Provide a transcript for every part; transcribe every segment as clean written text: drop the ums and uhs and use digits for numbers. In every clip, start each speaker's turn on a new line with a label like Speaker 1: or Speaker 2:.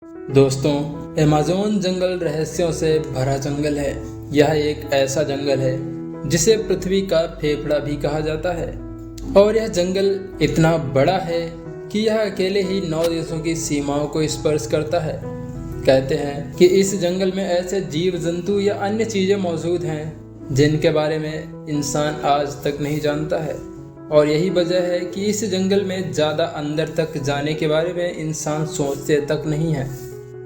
Speaker 1: दोस्तों, अमेज़न जंगल रहस्यों से भरा जंगल है। यह एक ऐसा जंगल है जिसे पृथ्वी का फेफड़ा भी कहा जाता है। और यह जंगल इतना बड़ा है कि यह अकेले ही 9 देशों की सीमाओं को स्पर्श करता है। कहते हैं कि इस जंगल में ऐसे जीव जंतु या अन्य चीजें मौजूद हैं जिनके बारे में इंसान आज तक नहीं जानता है। और यही वजह है कि इस जंगल में ज़्यादा अंदर तक जाने के बारे में इंसान सोचते तक नहीं है।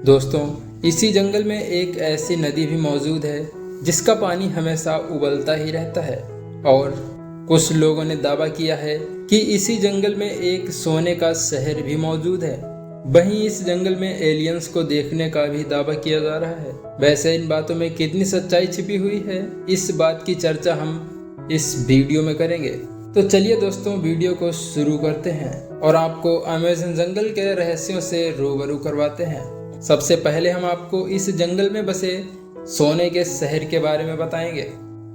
Speaker 1: दोस्तों, इसी जंगल में एक ऐसी नदी भी मौजूद है जिसका पानी हमेशा उबलता ही रहता है। और कुछ लोगों ने दावा किया है कि इसी जंगल में एक सोने का शहर भी मौजूद है। वहीं इस जंगल में एलियंस को देखने का भी दावा किया जा रहा है। वैसे इन बातों में कितनी सच्चाई छिपी हुई है, इस बात की चर्चा हम इस वीडियो में करेंगे। तो चलिए दोस्तों, वीडियो को शुरू करते हैं और आपको अमेज़न जंगल के रहस्यों से रूबरू करवाते हैं। सबसे पहले हम आपको इस जंगल में बसे सोने के शहर के बारे में बताएंगे।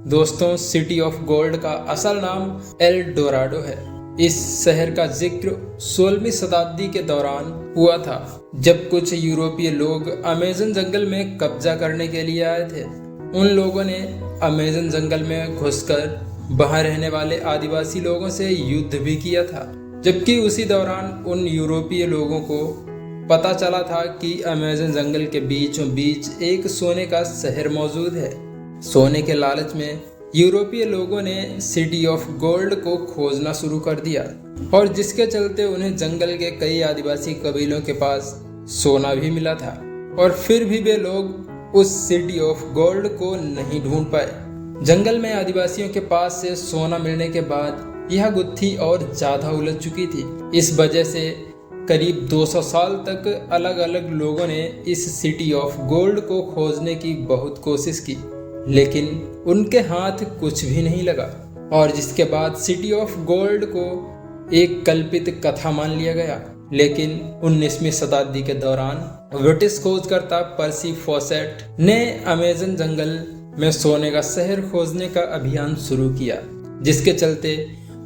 Speaker 1: दोस्तों, सिटी ऑफ गोल्ड का असल नाम एल डोराडो है। इस शहर का जिक्र 16वीं शताब्दी के दौरान हुआ था, जब कुछ यूरोपीय लोग अमेज़न जंगल में कब्जा करने के लिए आए थे। उन लोगों ने अमेज़न जंगल में घुसकर वहां रहने वाले आदिवासी लोगों से युद्ध भी किया था। जबकि उसी दौरान उन यूरोपीय लोगों को पता चला था कि अमेज़न जंगल के बीचों बीच एक सोने का शहर मौजूद है। सोने के लालच में यूरोपीय लोगों ने सिटी ऑफ गोल्ड को खोजना शुरू कर दिया, और जिसके चलते उन्हें जंगल के कई आदिवासी कबीलों के पास सोना भी मिला था। और फिर भी वे लोग उस सिटी ऑफ गोल्ड को नहीं ढूंढ पाए। जंगल में आदिवासियों के पास से सोना मिलने के बाद यह गुत्थी और ज्यादा उलझ चुकी थी। इस वजह से करीब 200 साल तक अलग अलग लोगों ने इस सिटी ऑफ गोल्ड को खोजने की बहुत कोशिश की, लेकिन उनके हाथ कुछ भी नहीं लगा। और जिसके बाद सिटी ऑफ गोल्ड को एक कल्पित कथा मान लिया गया। लेकिन 19वीं शताब्दी के दौरान ब्रिटिश खोजकर्ता पर्सी फॉसेट ने अमेज़न जंगल में सोने का शहर खोजने का अभियान शुरू किया, जिसके चलते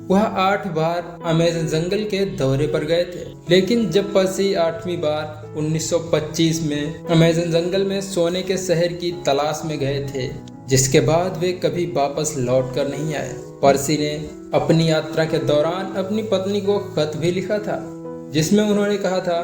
Speaker 1: वह 8 बार अमेज़न जंगल के दौरे पर गए थे। लेकिन जब पर्सी 8वीं बार 1925 में अमेज़न जंगल में सोने के शहर की तलाश में गए थे, जिसके बाद वे कभी वापस लौट कर नहीं आए। पर्सी ने अपनी यात्रा के दौरान अपनी पत्नी को खत भी लिखा था, जिसमें उन्होंने कहा था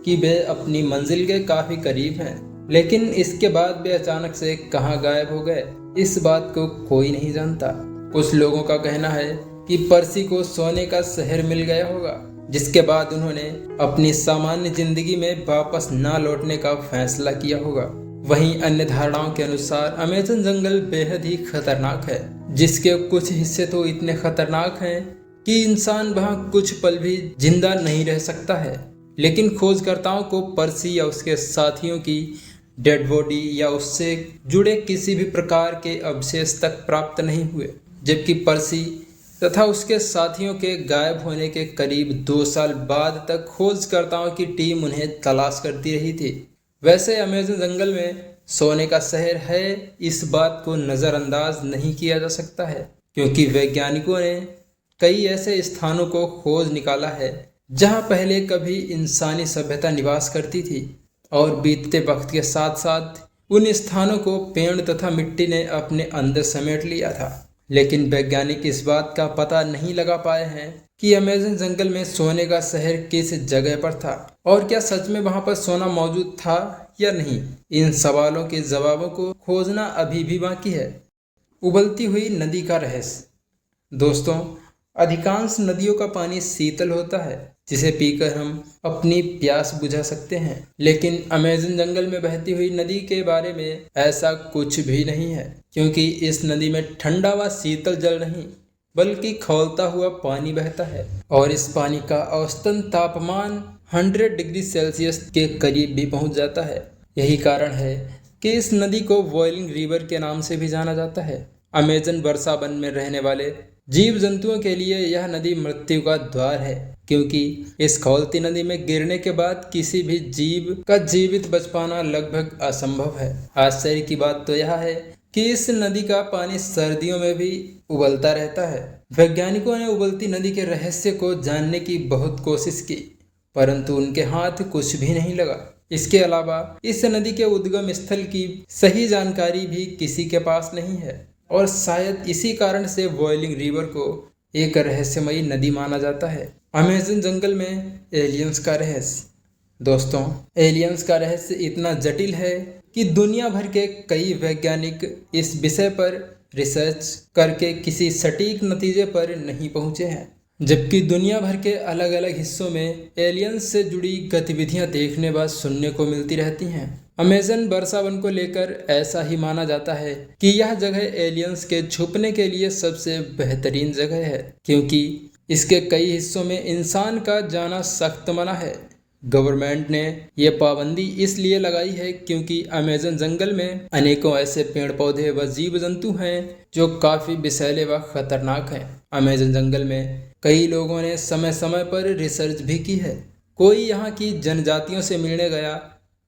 Speaker 1: कि वे अपनी मंजिल के काफी करीब हैं। लेकिन इसके बाद वे अचानक से कहाँ गायब हो गए, इस बात को कोई नहीं जानता। कुछ लोगों का कहना है कि पर्सी को सोने का शहर मिल गया होगा, जिसके बाद उन्होंने अपनी सामान्य जिंदगी में वापस ना लौटने का फैसला किया होगा। वहीं अन्य धारणाओं के अनुसार अमेज़न जंगल बेहद ही खतरनाक है, जिसके कुछ हिस्से तो इतने खतरनाक हैं कि इंसान वहां कुछ पल भी जिंदा नहीं रह सकता है। लेकिन खोजकर्ताओं को पर्सी या उसके साथियों की डेड बॉडी या उससे जुड़े किसी भी प्रकार के अवशेष तक प्राप्त नहीं हुए, जबकि पर्सी तथा उसके साथियों के गायब होने के करीब 2 साल बाद तक खोजकर्ताओं की टीम उन्हें तलाश करती रही थी। वैसे अमेज़न जंगल में सोने का शहर है, इस बात को नज़रअंदाज नहीं किया जा सकता है, क्योंकि वैज्ञानिकों ने कई ऐसे स्थानों को खोज निकाला है जहां पहले कभी इंसानी सभ्यता निवास करती थी। और बीतते वक्त के साथ साथ उन स्थानों को पेड़ तथा मिट्टी ने अपने अंदर समेट लिया था। लेकिन वैज्ञानिक इस बात का पता नहीं लगा पाए हैं कि अमेज़न जंगल में सोने का शहर किस जगह पर था, और क्या सच में वहां पर सोना मौजूद था या नहीं। इन सवालों के जवाबों को खोजना अभी भी बाकी है। उबलती हुई नदी का रहस्य। दोस्तों, अधिकांश नदियों का पानी शीतल होता है, जिसे पीकर हम अपनी प्यास बुझा सकते हैं। लेकिन अमेज़न जंगल में बहती हुई नदी के बारे में ऐसा कुछ भी नहीं है, क्योंकि इस नदी में ठंडा व शीतल जल नहीं बल्कि खौलता हुआ पानी बहता है। और इस पानी का औसतन तापमान 100 डिग्री सेल्सियस के करीब भी पहुंच जाता है। यही कारण है कि इस नदी को बॉइलिंग रिवर के नाम से भी जाना जाता है। अमेज़न वर्षा वन में रहने वाले जीव जंतुओं के लिए यह नदी मृत्यु का द्वार है, क्योंकि इस खौलती नदी में गिरने के बाद किसी भी जीव का जीवित बच पाना लगभग असंभव है। आश्चर्य की बात तो यह है कि इस नदी का पानी सर्दियों में भी उबलता रहता है। वैज्ञानिकों ने उबलती नदी के रहस्य को जानने की बहुत कोशिश की, परंतु उनके हाथ कुछ भी नहीं लगा। इसके अलावा इस नदी के उद्गम स्थल की सही जानकारी भी किसी के पास नहीं है और शायद इसी कारण से बॉइलिंग रिवर को एक रहस्यमयी नदी माना जाता है। अमेज़न जंगल में एलियंस का रहस्य। दोस्तों, एलियंस का रहस्य इतना जटिल है कि दुनिया भर के कई वैज्ञानिक इस विषय पर रिसर्च करके किसी सटीक नतीजे पर नहीं पहुंचे हैं। जबकि दुनिया भर के अलग अलग हिस्सों में एलियंस से जुड़ी गतिविधियां देखने व सुनने को मिलती रहती हैं। अमेज़न वर्षा वन को लेकर ऐसा ही माना जाता है कि यह जगह एलियंस के छुपने के लिए सबसे बेहतरीन जगह है, क्योंकि इसके कई हिस्सों में इंसान का जाना सख्त मना है। गवर्नमेंट ने यह पाबंदी इसलिए लगाई है क्योंकि अमेज़न जंगल में अनेकों ऐसे पेड़ पौधे व जीव जंतु हैं जो काफ़ी विषैले व खतरनाक हैं। अमेज़न जंगल में कई लोगों ने समय समय पर रिसर्च भी की है। कोई यहाँ की जनजातियों से मिलने गया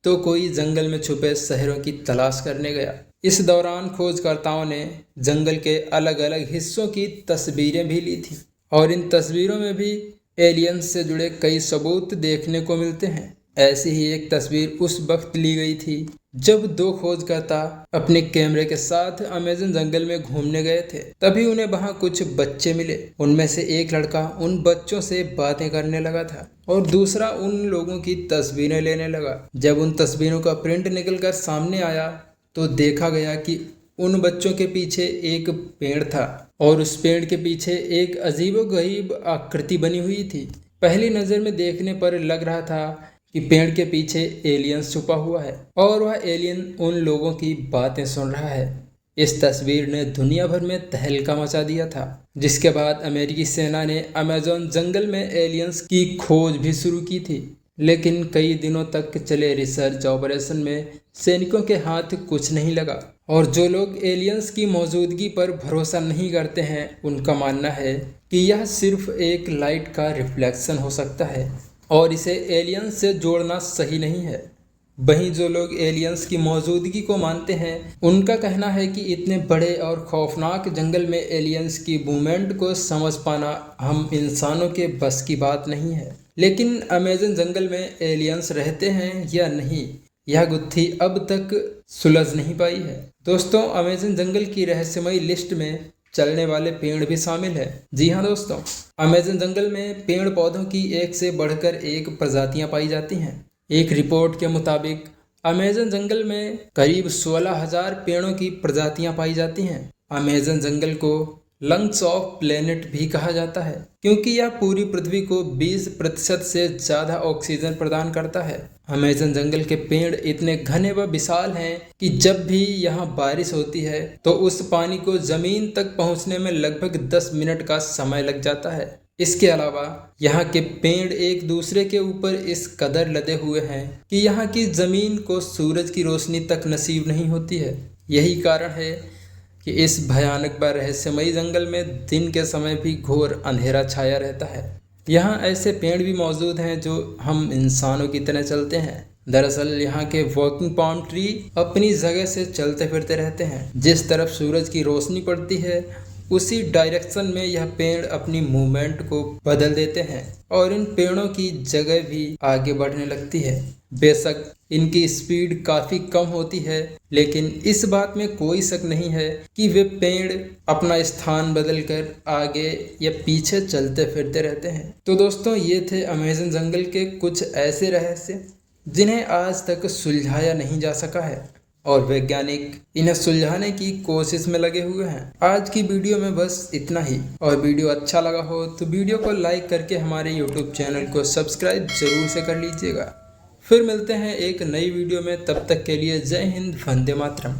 Speaker 1: तो कोई जंगल में छुपे शहरों की तलाश करने गया। इस दौरान खोजकर्ताओं ने जंगल के अलग अलग हिस्सों की तस्वीरें भी ली थी और इन तस्वीरों में भी एलियंस से जुड़े कई सबूत देखने को मिलते हैं। ऐसी ही एक तस्वीर उस वक्त ली गई थी जब दो खोजकर्ता अपने कैमरे के साथ अमेज़न जंगल में घूमने गए थे। तभी उन्हें वहां कुछ बच्चे मिले। उनमें से एक लड़का उन बच्चों से बातें करने लगा था और दूसरा उन लोगों की तस्वीरें लेने लगा। जब उन तस्वीरों का प्रिंट निकलकर सामने आया तो देखा गया कि उन बच्चों के पीछे एक पेड़ था और उस पेड़ के पीछे एक अजीबोगरीब आकृति बनी हुई थी। पहली नज़र में देखने पर लग रहा था कि पेड़ के पीछे एलियंस छुपा हुआ है और वह एलियन उन लोगों की बातें सुन रहा है। इस तस्वीर ने दुनिया भर में तहलका मचा दिया था, जिसके बाद अमेरिकी सेना ने अमेज़न जंगल में एलियंस की खोज भी शुरू की थी। लेकिन कई दिनों तक चले रिसर्च ऑपरेशन में सैनिकों के हाथ कुछ नहीं लगा और जो लोग एलियंस की मौजूदगी पर भरोसा नहीं करते हैं उनका मानना है कि यह सिर्फ एक लाइट का रिफ्लेक्शन हो सकता है और इसे एलियंस से जोड़ना सही नहीं है। वहीं जो लोग एलियंस की मौजूदगी को मानते हैं उनका कहना है कि इतने बड़े और खौफनाक जंगल में एलियंस की मूवमेंट को समझ पाना हम इंसानों के बस की बात नहीं है। लेकिन अमेज़न जंगल में एलियंस रहते हैं या नहीं, यह गुत्थी अब तक सुलझ नहीं पाई है। दोस्तों, अमेज़न जंगल की रहस्यमयी लिस्ट में चलने वाले पेड़ भी शामिल है। जी हाँ दोस्तों, अमेज़न जंगल में पेड़ पौधों की एक से बढ़कर एक प्रजातियां पाई जाती हैं। एक रिपोर्ट के मुताबिक अमेज़न जंगल में करीब 16,000 पेड़ों की प्रजातियां पाई जाती हैं। अमेज़न जंगल को लंग्स ऑफ प्लेनेट भी कहा जाता है क्योंकि यह पूरी पृथ्वी को 20% से ज़्यादा ऑक्सीजन प्रदान करता है। अमेज़न जंगल के पेड़ इतने घने व विशाल हैं कि जब भी यहाँ बारिश होती है तो उस पानी को ज़मीन तक पहुँचने में लगभग 10 मिनट का समय लग जाता है। इसके अलावा यहाँ के पेड़ एक दूसरे के ऊपर इस कदर लदे हुए हैं कि यहाँ की ज़मीन को सूरज की रोशनी तक नसीब नहीं होती है। यही कारण है कि इस भयानक व रहस्यमयी जंगल में दिन के समय भी घोर अंधेरा छाया रहता है। यहाँ ऐसे पेड़ भी मौजूद हैं जो हम इंसानों की तरह चलते हैं। दरअसल यहाँ के वॉकिंग पाम ट्री अपनी जगह से चलते फिरते रहते हैं। जिस तरफ सूरज की रोशनी पड़ती है उसी डायरेक्शन में यह पेड़ अपनी मूवमेंट को बदल देते हैं और इन पेड़ों की जगह भी आगे बढ़ने लगती है। बेशक इनकी स्पीड काफ़ी कम होती है, लेकिन इस बात में कोई शक नहीं है कि वे पेड़ अपना स्थान बदलकर आगे या पीछे चलते फिरते रहते हैं। तो दोस्तों, ये थे अमेज़न जंगल के कुछ ऐसे रहस्य जिन्हें आज तक सुलझाया नहीं जा सका है और वैज्ञानिक इन्हें सुलझाने की कोशिश में लगे हुए हैं। आज की वीडियो में बस इतना ही, और वीडियो अच्छा लगा हो तो वीडियो को लाइक करके हमारे YouTube चैनल को सब्सक्राइब जरूर से कर लीजिएगा। फिर मिलते हैं एक नई वीडियो में, तब तक के लिए जय हिंद, वंदे मातरम।